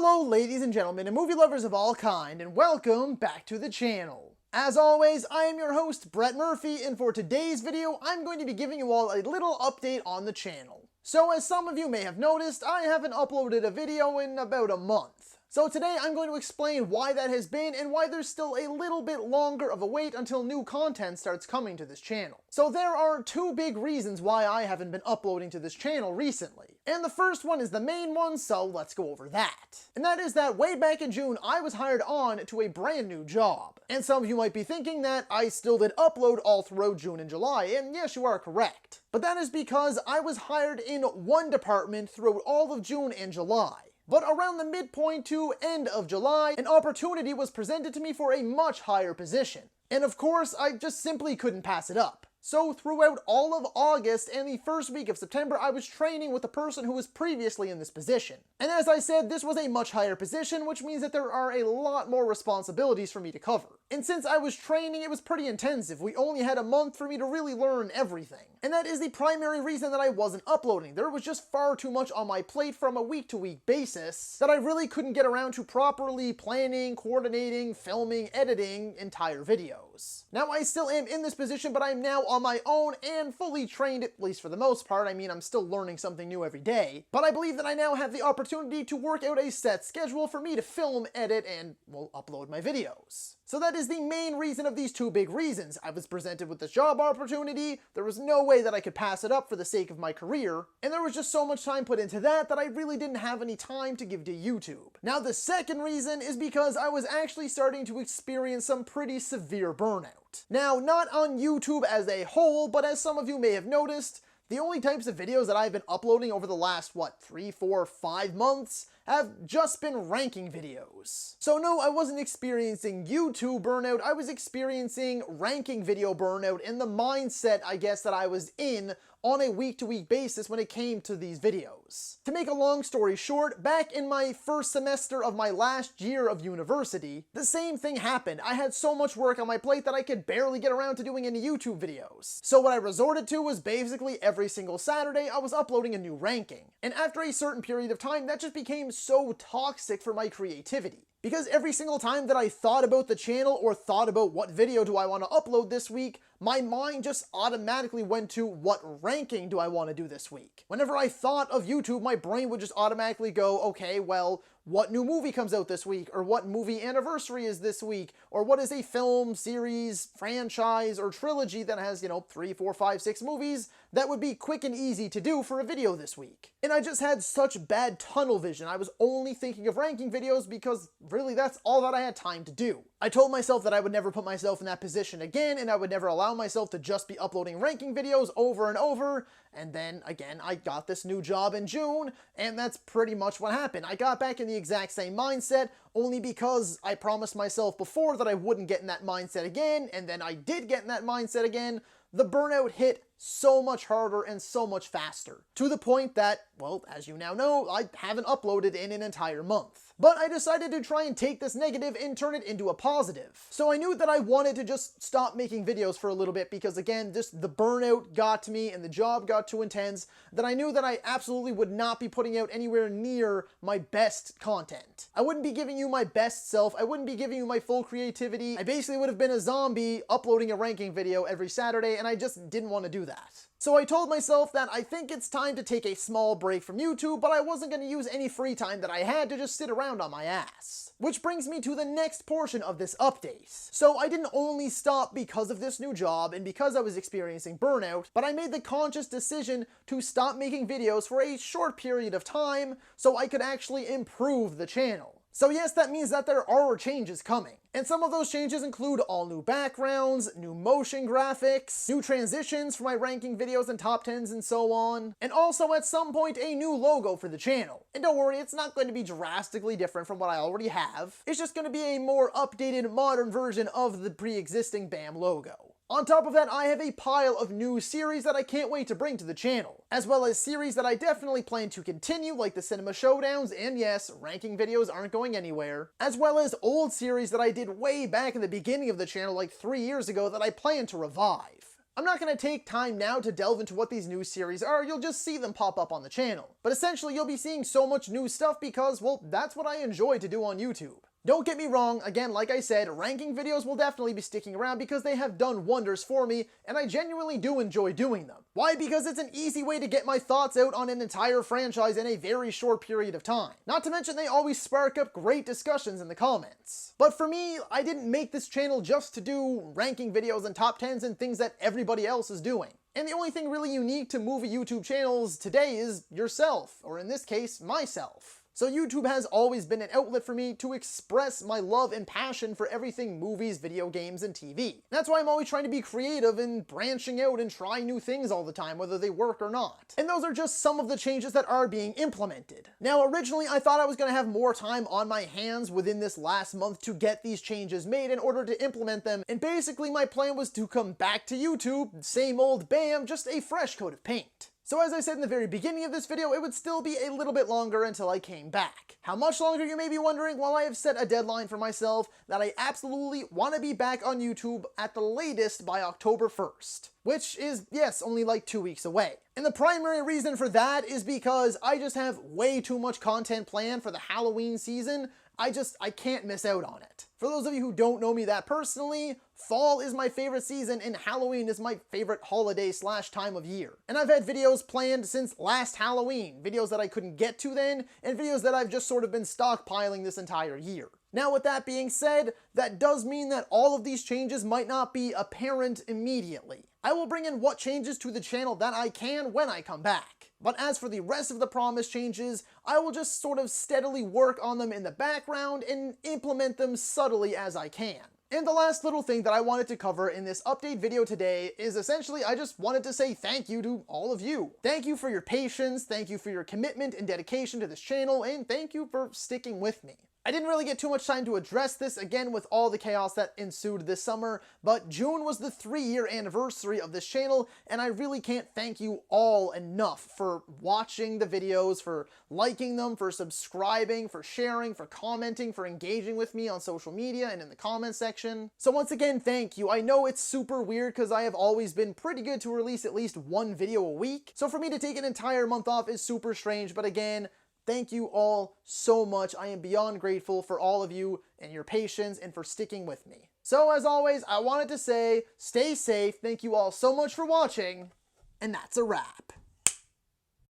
Hello ladies and gentlemen and movie lovers of all kind, and welcome back to the channel. As always, I am your host Brett Murphy, and for today's video I'm going to be giving you all a little update on the channel. So as some of you may have noticed, I haven't uploaded a video in about a month. So today I'm going to explain why that has been and why there's still a little bit longer of a wait until new content starts coming to this channel. So there are two big reasons why I haven't been uploading to this channel recently. And the first one is the main one, so let's go over that. And that is that way back in June, I was hired on to a brand new job. And some of you might be thinking that I still did upload all throughout June and July, and yes, you are correct. But that is because I was hired in one department throughout all of June and July. But around the midpoint to end of July, an opportunity was presented to me for a much higher position. And of course, I just simply couldn't pass it up. So throughout all of August and the first week of September, I was training with a person who was previously in this position. And as I said, this was a much higher position, which means that there are a lot more responsibilities for me to cover. And since I was training, it was pretty intensive. We only had a month for me to really learn everything. And that is the primary reason that I wasn't uploading. There was just far too much on my plate from a week-to-week basis that I really couldn't get around to properly planning, coordinating, filming, editing entire videos. Now I still am in this position, but I'm now on my own and fully trained, at least for the most part. I mean, I'm still learning something new every day. But I believe that I now have the opportunity to work out a set schedule for me to film, edit, and, well, upload my videos. So that is the main reason of these two big reasons. I was presented with this job opportunity, there was no way that I could pass it up for the sake of my career, and there was just so much time put into that I really didn't have any time to give to YouTube. Now the second reason is because I was actually starting to experience some pretty severe burnout. Now, not on YouTube as a whole, but as some of you may have noticed, the only types of videos that I've been uploading over the last, 3, 4, 5 months have just been ranking videos. So no, I wasn't experiencing YouTube burnout, I was experiencing ranking video burnout in the mindset, I guess, that I was in on a week-to-week basis when it came to these videos. To make a long story short, back in my first semester of my last year of university, the same thing happened. I had so much work on my plate that I could barely get around to doing any YouTube videos. So what I resorted to was basically every single Saturday I was uploading a new ranking. And after a certain period of time, that just became so toxic for my creativity. Because every single time that I thought about the channel or thought about what video do I want to upload this week, my mind just automatically went to what ranking do I want to do this week. Whenever I thought of YouTube, my brain would just automatically go, okay, well, what new movie comes out this week, or what movie anniversary is this week, or what is a film, series, franchise, or trilogy that has, 3, 4, 5, 6 movies that would be quick and easy to do for a video this week. And I just had such bad tunnel vision. I was only thinking of ranking videos because really that's all that I had time to do. I told myself that I would never put myself in that position again, and I would never allow myself to just be uploading ranking videos over and over. And then again, I got this new job in June, and that's pretty much what happened. I got back in the exact same mindset, only because I promised myself before that I wouldn't get in that mindset again, and then I did get in that mindset again. The burnout hit so much harder and so much faster, to the point that, well, as you now know, I haven't uploaded in an entire month. But I decided to try and take this negative and turn it into a positive. So I knew that I wanted to just stop making videos for a little bit because, again, just the burnout got to me and the job got too intense that I knew that I absolutely would not be putting out anywhere near my best content. I wouldn't be giving you my best self, I wouldn't be giving you my full creativity. I basically would have been a zombie uploading a ranking video every Saturday, and I just didn't want to do that. So I told myself that I think it's time to take a small break from YouTube, but I wasn't going to use any free time that I had to just sit around on my ass. Which brings me to the next portion of this update. So I didn't only stop because of this new job and because I was experiencing burnout, but I made the conscious decision to stop making videos for a short period of time so I could actually improve the channel. So yes, that means that there are changes coming. And some of those changes include all new backgrounds, new motion graphics, new transitions for my ranking videos and top 10s and so on, and also at some point a new logo for the channel. And don't worry, it's not going to be drastically different from what I already have. It's just going to be a more updated, modern version of the pre-existing BAM logo. On top of that, I have a pile of new series that I can't wait to bring to the channel, as well as series that I definitely plan to continue, like the Cinema Showdowns, and yes, ranking videos aren't going anywhere, as well as old series that I did way back in the beginning of the channel, like 3 years ago, that I plan to revive. I'm not going to take time now to delve into what these new series are, you'll just see them pop up on the channel. But essentially you'll be seeing so much new stuff because, well, that's what I enjoy to do on YouTube. Don't get me wrong, again, like I said, ranking videos will definitely be sticking around because they have done wonders for me, and I genuinely do enjoy doing them. Why? Because it's an easy way to get my thoughts out on an entire franchise in a very short period of time. Not to mention they always spark up great discussions in the comments. But for me, I didn't make this channel just to do ranking videos and top 10s and things that everybody else is doing. And the only thing really unique to movie YouTube channels today is yourself, or in this case, myself. So YouTube has always been an outlet for me to express my love and passion for everything movies, video games, and TV. That's why I'm always trying to be creative and branching out and trying new things all the time, whether they work or not. And those are just some of the changes that are being implemented. Now, originally I thought I was going to have more time on my hands within this last month to get these changes made in order to implement them, and basically my plan was to come back to YouTube, same old bam, just a fresh coat of paint. So as I said in the very beginning of this video, it would still be a little bit longer until I came back. How much longer, you may be wondering? Well, I have set a deadline for myself that I absolutely want to be back on YouTube at the latest by October 1st. Which is, yes, only like 2 weeks away. And the primary reason for that is because I just have way too much content planned for the Halloween season. I can't miss out on it. For those of you who don't know me that personally, fall is my favorite season and Halloween is my favorite holiday / time of year. And I've had videos planned since last Halloween, videos that I couldn't get to then, and videos that I've just sort of been stockpiling this entire year. Now, with that being said, that does mean that all of these changes might not be apparent immediately. I will bring in what changes to the channel that I can when I come back. But as for the rest of the promised changes, I will just sort of steadily work on them in the background and implement them subtly as I can. And the last little thing that I wanted to cover in this update video today is essentially I just wanted to say thank you to all of you. Thank you for your patience, thank you for your commitment and dedication to this channel, and thank you for sticking with me. I didn't really get too much time to address this again with all the chaos that ensued this summer, but June was the 3-year anniversary of this channel, and I really can't thank you all enough for watching the videos, for liking them, for subscribing, for sharing, for commenting, for engaging with me on social media and in the comment section. So once again, thank you. I know it's super weird because I have always been pretty good to release at least one video a week, so for me to take an entire month off is super strange, but again, thank you all so much. I am beyond grateful for all of you and your patience and for sticking with me. So as always, I wanted to say, stay safe. Thank you all so much for watching, and that's a wrap.